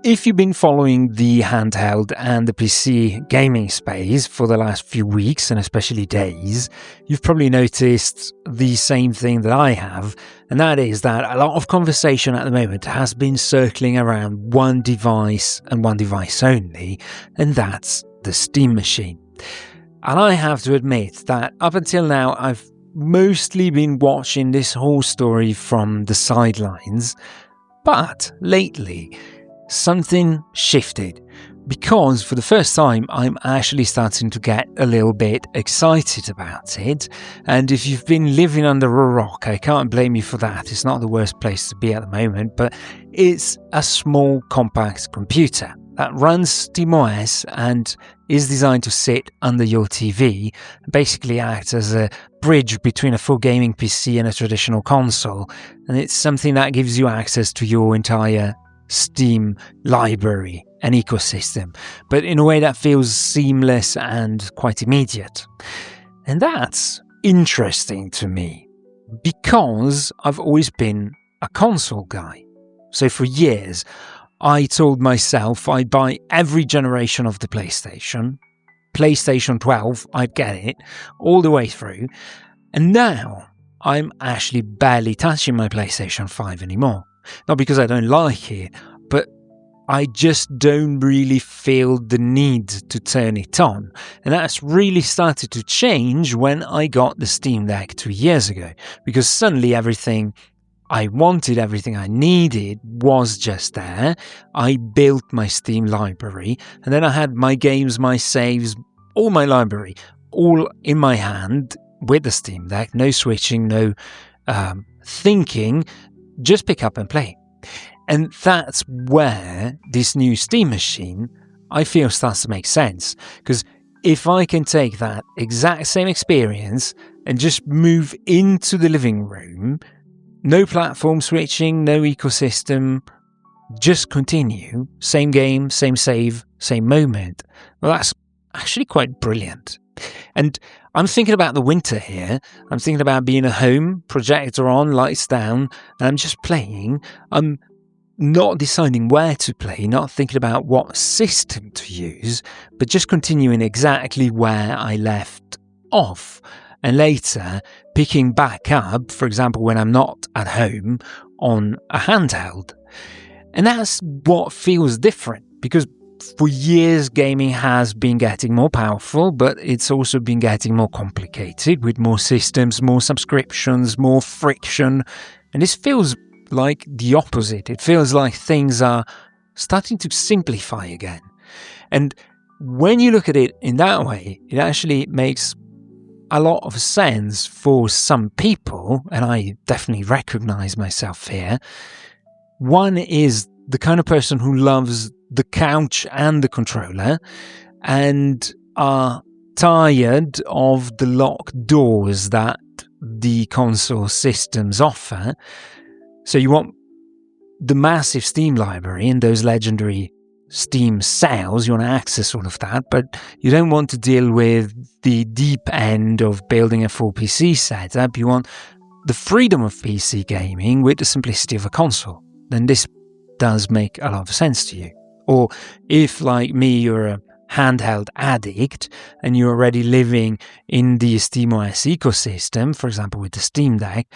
If you've been following the handheld and the PC gaming space for the last few weeks and especially days, you've probably noticed the same thing that I have, and that is that a lot of conversation at the moment has been circling around one device and one device only, and that's the Steam machine. And I have to admit that up until now I've mostly been watching this whole story from the sidelines, but lately something shifted, because for the first time I'm actually starting to get a little bit excited about it. And if you've been living under a rock, I can't blame you for that. It's not the worst place to be at the moment, but it's a small compact computer that runs SteamOS and is designed to sit under your TV, basically act as a bridge between a full gaming PC and a traditional console. And it's something that gives you access to your entire Steam library and ecosystem, but in a way that feels seamless and quite immediate. And that's interesting to me because I've always been a console guy. So for years, I told myself I'd buy every generation of the PlayStation 12, I'd get it all the way through. And now I'm actually barely touching my PlayStation 5 anymore. Not because I don't like it, but I just don't really feel the need to turn it on. And that's really started to change when I got the Steamdeck 2 years ago, because suddenly everything I wanted, everything I needed was just there. I built my Steam library, and then I had my games, my saves, all my library, all in my hand with the Steam Deck. No switching, no thinking, just pick up and play. And that's where this new Steam machine, I feel, starts to make sense. Because if I can take that exact same experience and just move into the living room, no platform switching, no ecosystem, just continue, same game, same save, same moment, well, that's actually quite brilliant. And I'm thinking about the winter here. I'm thinking about being at home, projector on, lights down, and I'm just playing. I'm not deciding where to play, not thinking about what system to use, but just continuing exactly where I left off. And later, picking back up, for example, when I'm not at home, on a handheld. And that's what feels different, because for years, gaming has been getting more powerful, but it's also been getting more complicated with more systems, more subscriptions, more friction. And this feels like the opposite. It feels like things are starting to simplify again. And when you look at it in that way, it actually makes a lot of sense for some people, and I definitely recognize myself here. One is the kind of person who loves the couch and the controller and are tired of the locked doors that the console systems offer. So you want the massive Steam library and those legendary Steam sales, you want to access all of that, but you don't want to deal with the deep end of building a full PC setup. You want the freedom of PC gaming with the simplicity of a console. Then this does make a lot of sense to you. Or if, like me, you're a handheld addict and you're already living in the SteamOS ecosystem, for example with the Steam Deck,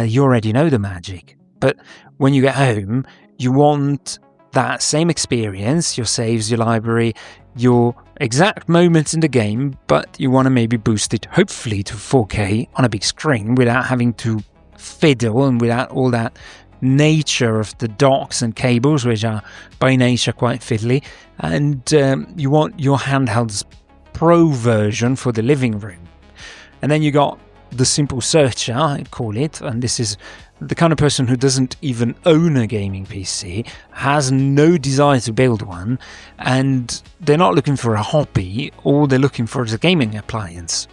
you already know the magic. But when you get home, you want that same experience, your saves, your library, your exact moments in the game, but you want to maybe boost it, hopefully, to 4K on a big screen without having to fiddle and without all that nature of the docks and cables, which are by nature quite fiddly. And you want your handheld's pro version for the living room. And then you got the simple searcher, I call it, and this is the kind of person who doesn't even own a gaming PC, has no desire to build one, and they're not looking for a hobby. All they're looking for is a gaming appliance.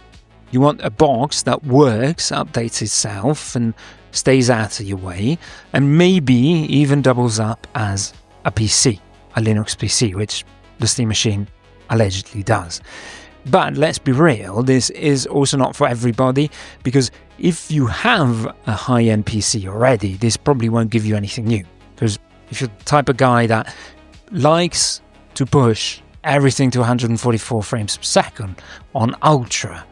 You want a box that works, updates itself, and stays out of your way, and maybe even doubles up as a PC, a Linux PC, which the Steam machine allegedly does. But let's be real, this is also not for everybody, because if you have a high-end PC already, this probably won't give you anything new. Because if you're the type of guy that likes to push everything to 144 frames per second on Ultra,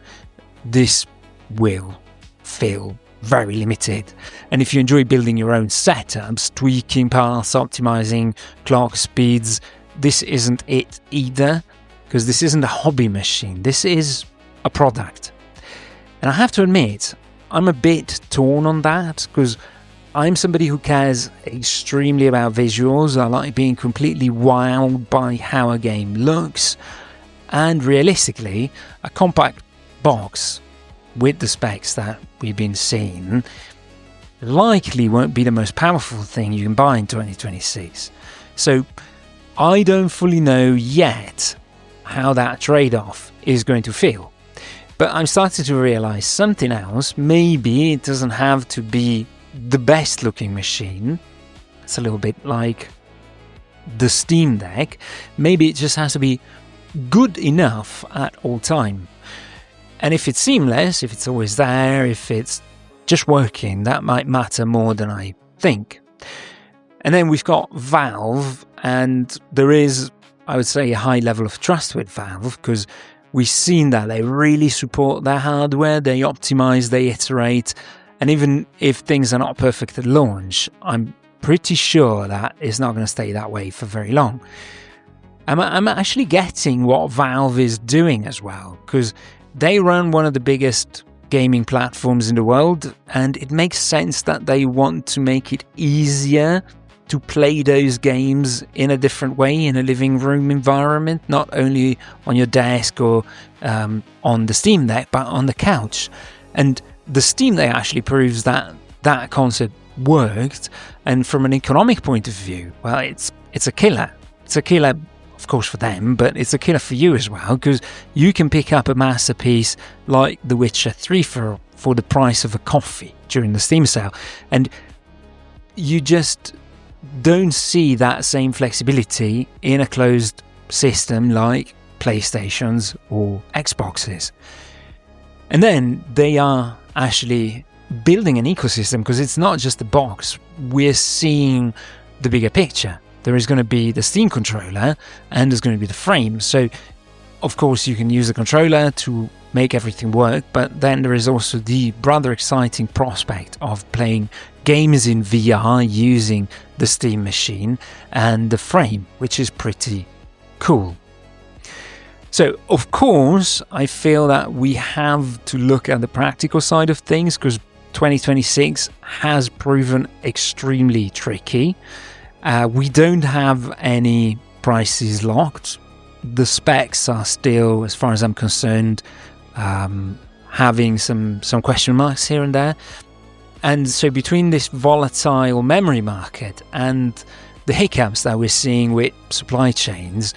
this will feel very limited. And if you enjoy building your own setups, tweaking paths, optimizing clock speeds, this isn't it either, because this isn't a hobby machine, this is a product. And I have to admit, I'm a bit torn on that, because I'm somebody who cares extremely about visuals. I like being completely wowed by how a game looks, and realistically, a compact box with the specs that we've been seeing likely won't be the most powerful thing you can buy in 2026. So I don't fully know yet how that trade-off is going to feel. But I'm starting to realize something else. Maybe it doesn't have to be the best looking machine. It's a little bit like the Steamdeck. Maybe it just has to be good enough at all time. And if it's seamless, if it's always there, if it's just working, that might matter more than I think. And then we've got Valve, and there is, I would say, a high level of trust with Valve, because we've seen that they really support their hardware, they optimize, they iterate, and even if things are not perfect at launch, I'm pretty sure that it's not going to stay that way for very long. I'm actually getting what Valve is doing as well, because they run one of the biggest gaming platforms in the world, and it makes sense that they want to make it easier to play those games in a different way, in a living room environment, not only on your desk or on the Steam Deck, but on the couch. And the Steam Deck actually proves that that concept worked, and from an economic point of view, well, it's a killer. It's a killer, of course, for them, but it's a killer for you as well, because you can pick up a masterpiece like The Witcher 3 for the price of a coffee during the Steam sale, and you just don't see that same flexibility in a closed system like PlayStations or Xboxes. And then they are actually building an ecosystem, because it's not just the box. We're seeing the bigger picture. There is going to be the Steam controller, and there's going to be the frame. So, of course, you can use the controller to make everything work, but then there is also the rather exciting prospect of playing games in VR using the Steam machine and the frame, which is pretty cool. So, of course, I feel that we have to look at the practical side of things, because 2026 has proven extremely tricky. We don't have any prices locked. The specs are still, as far as I'm concerned, having some question marks here and there. And so between this volatile memory market and the hiccups that we're seeing with supply chains,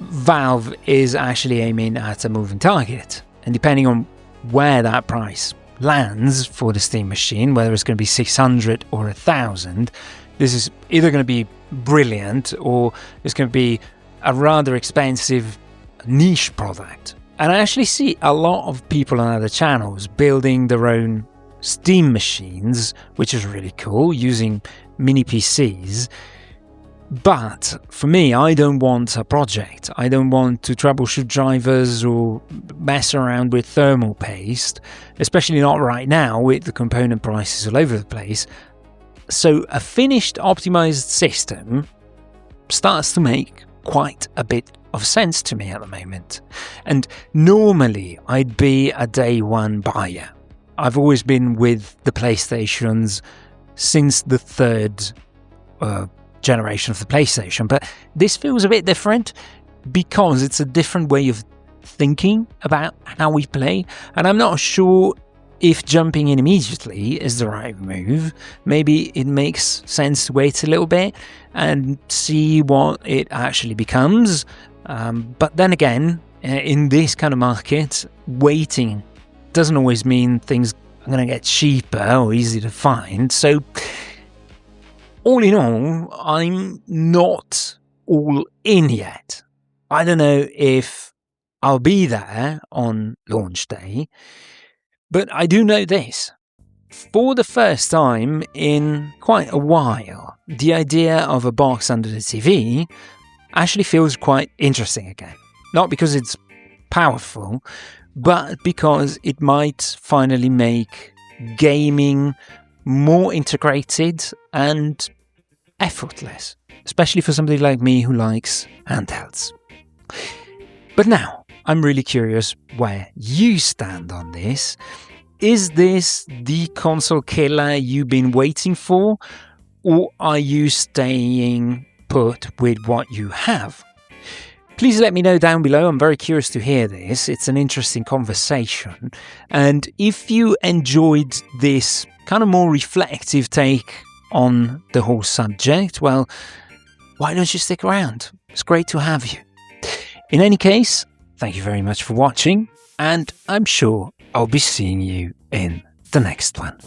Valve is actually aiming at a moving target. And depending on where that price lands for the Steam machine, whether it's going to be 600 or 1,000, this is either going to be brilliant or it's going to be a rather expensive niche product. And I actually see a lot of people on other channels building their own Steam machines, which is really cool, using mini PCs. But for me, I don't want a project. I don't want to troubleshoot drivers or mess around with thermal paste, especially not right now with the component prices all over the place. So a finished optimized system starts to make quite a bit of sense to me at the moment. And normally I'd be a day one buyer. I've always been with the PlayStations since the third generation of the PlayStation, but this feels a bit different because it's a different way of thinking about how we play, and I'm not sure if jumping in immediately is the right move. Maybe it makes sense to wait a little bit and see what it actually becomes, but then again, in this kind of market, waiting doesn't always mean things are going to get cheaper or easy to find. So all in all, I'm not all in yet. I don't know if I'll be there on launch day, but I do know this. For the first time in quite a while, the idea of a box under the TV actually feels quite interesting again. Not because it's powerful, but because it might finally make gaming more integrated and effortless, especially for somebody like me who likes handhelds. But now, I'm really curious where you stand on this. Is this the console killer you've been waiting for, or are you staying put with what you have? Please let me know down below. I'm very curious to hear this. It's an interesting conversation. And if you enjoyed this kind of more reflective take on the whole subject, well, why don't you stick around? It's great to have you. In any case, thank you very much for watching, and I'm sure I'll be seeing you in the next one.